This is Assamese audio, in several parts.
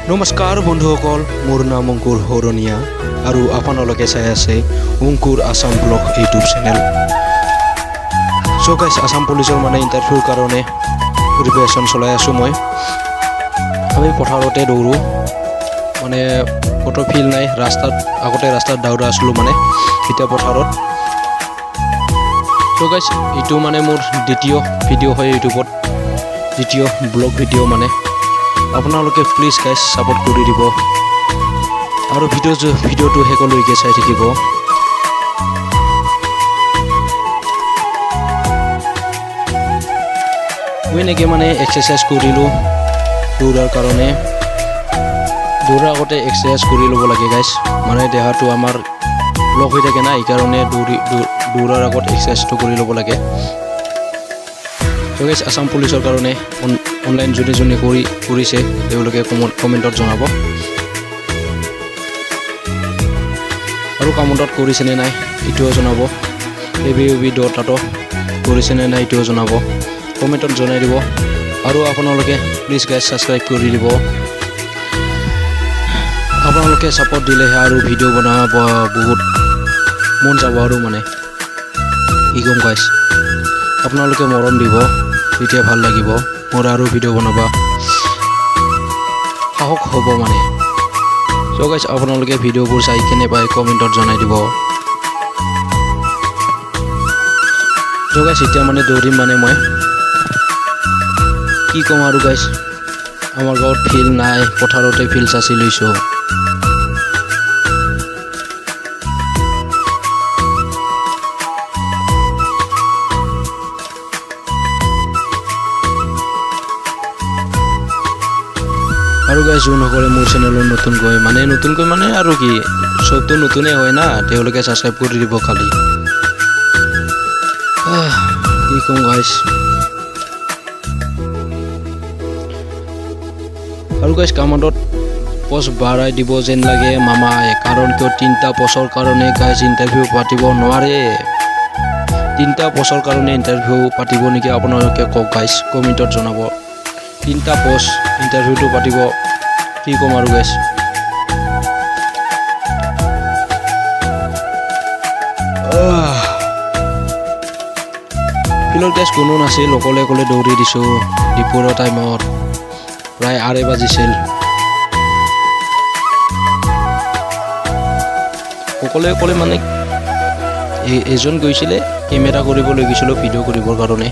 নমস্কাৰ বন্ধুসকল, মোৰ নাম অংকুৰ হৰণীয়া আৰু আপোনালোকে চাই আছে অংকুৰ আসাম ব্লগ ইউটিউব চেনেল। চ' গাইছ, আসাম পুলিচৰ ইণ্টাৰভিউৰ কাৰণে প্ৰিপেৰেশ্যন চলাই আছোঁ। আমি পথাৰতে দৌৰোঁ, ক'তো ফিল্ড নাই। আগতে ৰাস্তাত দৌৰা আছিলোঁ, এতিয়া পথাৰত। চ' গাইছ, এইটো মোৰ দ্বিতীয় ভিডিঅ' হয় ইউটিউবত, দ্বিতীয় ব্লগ ভিডিঅ'। আপোনালোকে প্লিজ গাইজ ছাপোৰ্ট কৰি দিব আৰু ভিডিঅ'টো শেষলৈকে চাই থাকিব। মই এনেকৈ এক্সাৰচাইজ কৰিলোঁ দৌৰাৰ কাৰণে। দৌৰাৰ আগতে এক্সাৰচাইজ কৰি ল'ব লাগে গাইজ, দেহাটো আমাৰ লগ হৈ থাকে না, এইকাৰণে দৌৰাৰ আগত এক্সাৰচাইজটো কৰি ল'ব লাগে। ত' গাইজ, আসাম পুলিচৰ কাৰণে অনলাইন যোনে কৰিছে তেওঁলোকে কমেণ্টত জনাব, আৰু কামত কৰিছেনে নাই এইটোও জনাব। ABUB.AT কৰিছেনে নাই এইটোও জনাব, কমেণ্টত জনাই দিব। আৰু আপোনালোকে প্লিজ গাইজ ছাবস্ক্ৰাইব কৰি দিব। আপোনালোকে ছাপোৰ্ট দিলেহে আৰু ভিডিঅ' বনাব বহুত মন যাব। আৰু কি ক'ম গাইজ, আপোনালোকে মৰম দিব, তেতিয়া ভাল লাগিব মোৰ আৰু ভিডিঅ' বনাব সাহস হ'ব। চ' গাইজ, আপোনালোকে ভিডিঅ'বোৰ চাই কেনে পাই কমেণ্টত জনাই দিব। চ' গাইজ, এতিয়া দৌৰিম। মই কি ক'ম আৰু গাইজ, আমাৰ গাঁৱত ফিল্ড নাই, পথাৰতে ফিল্ড চাচি লৈছোঁ। আৰু গাইজ, যোনসকলে মোৰ চেনেলত নতুনকৈ আৰু কি, চবটো নতুনেই হয় না, তেওঁলোকে ছাবস্ক্ৰাইব কৰি দিব খালি। কি ক'ম গাইজ, আৰু গাইজ কামাণ্ডত পষ্ট বাঢ়াই দিব যেন লাগে মামাই, কাৰণ কিয় 3টা পোষ্টৰ কাৰণে গাইজ ইণ্টাৰভিউ পাতিব নোৱাৰে। 3টা পোষ্টৰ কাৰণে ইণ্টাৰভিউ পাতিব নেকি আপোনালোকে কওক গাইজ, কমেণ্টত জনাব। 3টা পোষ্ট ইণ্টাৰভিউটো পাতিব, কি ক'ম আৰু গাইজ। ফিল্ডত গাইজ কোনো নাছিল, অকলে দৌৰি দিছোঁ। দুপৰীয়া টাইমত প্ৰায় 2:30 বাজিছিল। অকলে এজন গৈছিলে কেমেৰা কৰিবলৈ গৈছিলোঁ, ভিডিঅ' কৰিবৰ কাৰণে।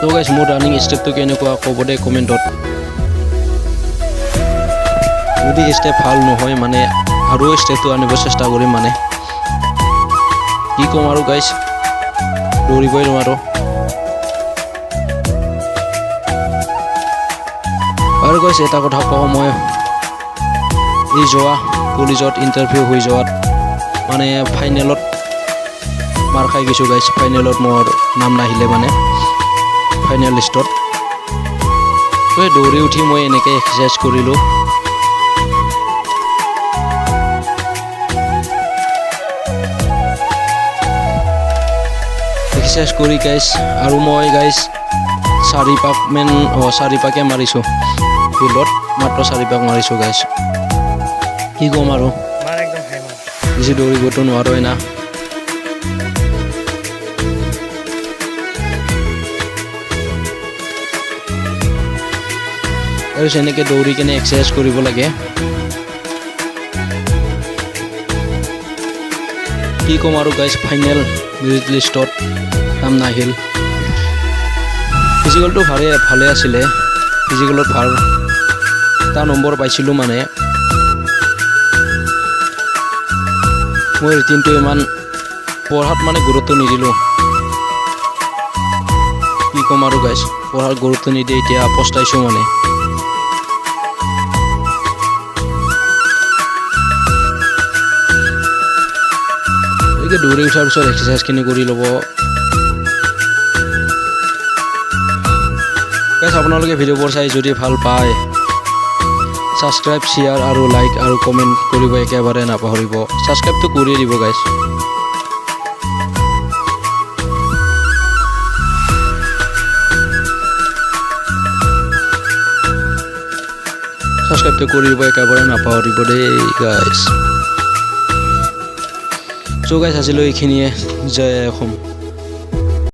ত' গাইজ, মোৰ ৰানিং ষ্টেপটো কেনেকুৱা ক'ব দে কমেণ্টত। যদি ষ্টেপ ভাল নহয় আৰু ষ্টেপটো আনিব চেষ্টা কৰিম। কি ক'ম আৰু গাইজ, দৌৰিবই নোৱাৰোঁ। আৰু গাইজ, এটা কথা কওঁ, মই এই যোৱা পুলিচত ইণ্টাৰভিউ হৈ যোৱাত ফাইনেলত মাৰ খাই গৈছোঁ গাইজ। ফাইনেলত মোৰ নাম নাহিলে ফাইনেল লিষ্টত। দৌৰি উঠি মই এনেকৈ এক্সাৰচাইজ কৰিলোঁ। এক্সাৰচাইজ কৰি গাইজ, আৰু মই গাইজ 4 পাকে মাৰিছোঁ ফিল্ডত, মাত্ৰ 4 পাক মাৰিছোঁ গাইজ। কি ক'ম আৰু, বেছি দৌৰিবতো নোৱাৰোঁ না। আৰু এনেকৈ দৌৰি কেনে এক্সাৰচাইজ কৰিব লাগে। কি ক'ম আৰু গাইজ, ফাইনেল মেৰিট লিষ্টত নাম নাহিল। ফিজিকেলটো ভালে আছিলে, ফিজিকেলত ভাল এটা নম্বৰ পাইছিলোঁ। মই ৰুটিনটো ইমান পঢ়াত গুৰুত্ব নিদিলোঁ। কি ক'ম আৰু গাইজ, পঢ়াত গুৰুত্ব নিদিয়ে এতিয়া পস্তাইছোঁ। দৌৰি উঠাৰ পিছত এক্সাৰচাইজখিনি কৰি ল'ব গাইজ। আপোনালোকে ভিডিঅ'বোৰ চাই যদি ভাল পায় ছাবস্ক্ৰাইব শ্বেয়াৰ আৰু লাইক আৰু কমেণ্ট কৰিব একেবাৰে নাপাহৰিব ছাবস্ক্ৰাইবটো কৰি দিব গাইছ ছাবস্ক্ৰাইবটো কৰিব একেবাৰে নাপাহৰিব দেই গাইছ চ' গাইছ আজিলৈ এইখিনিয়ে জয় অসম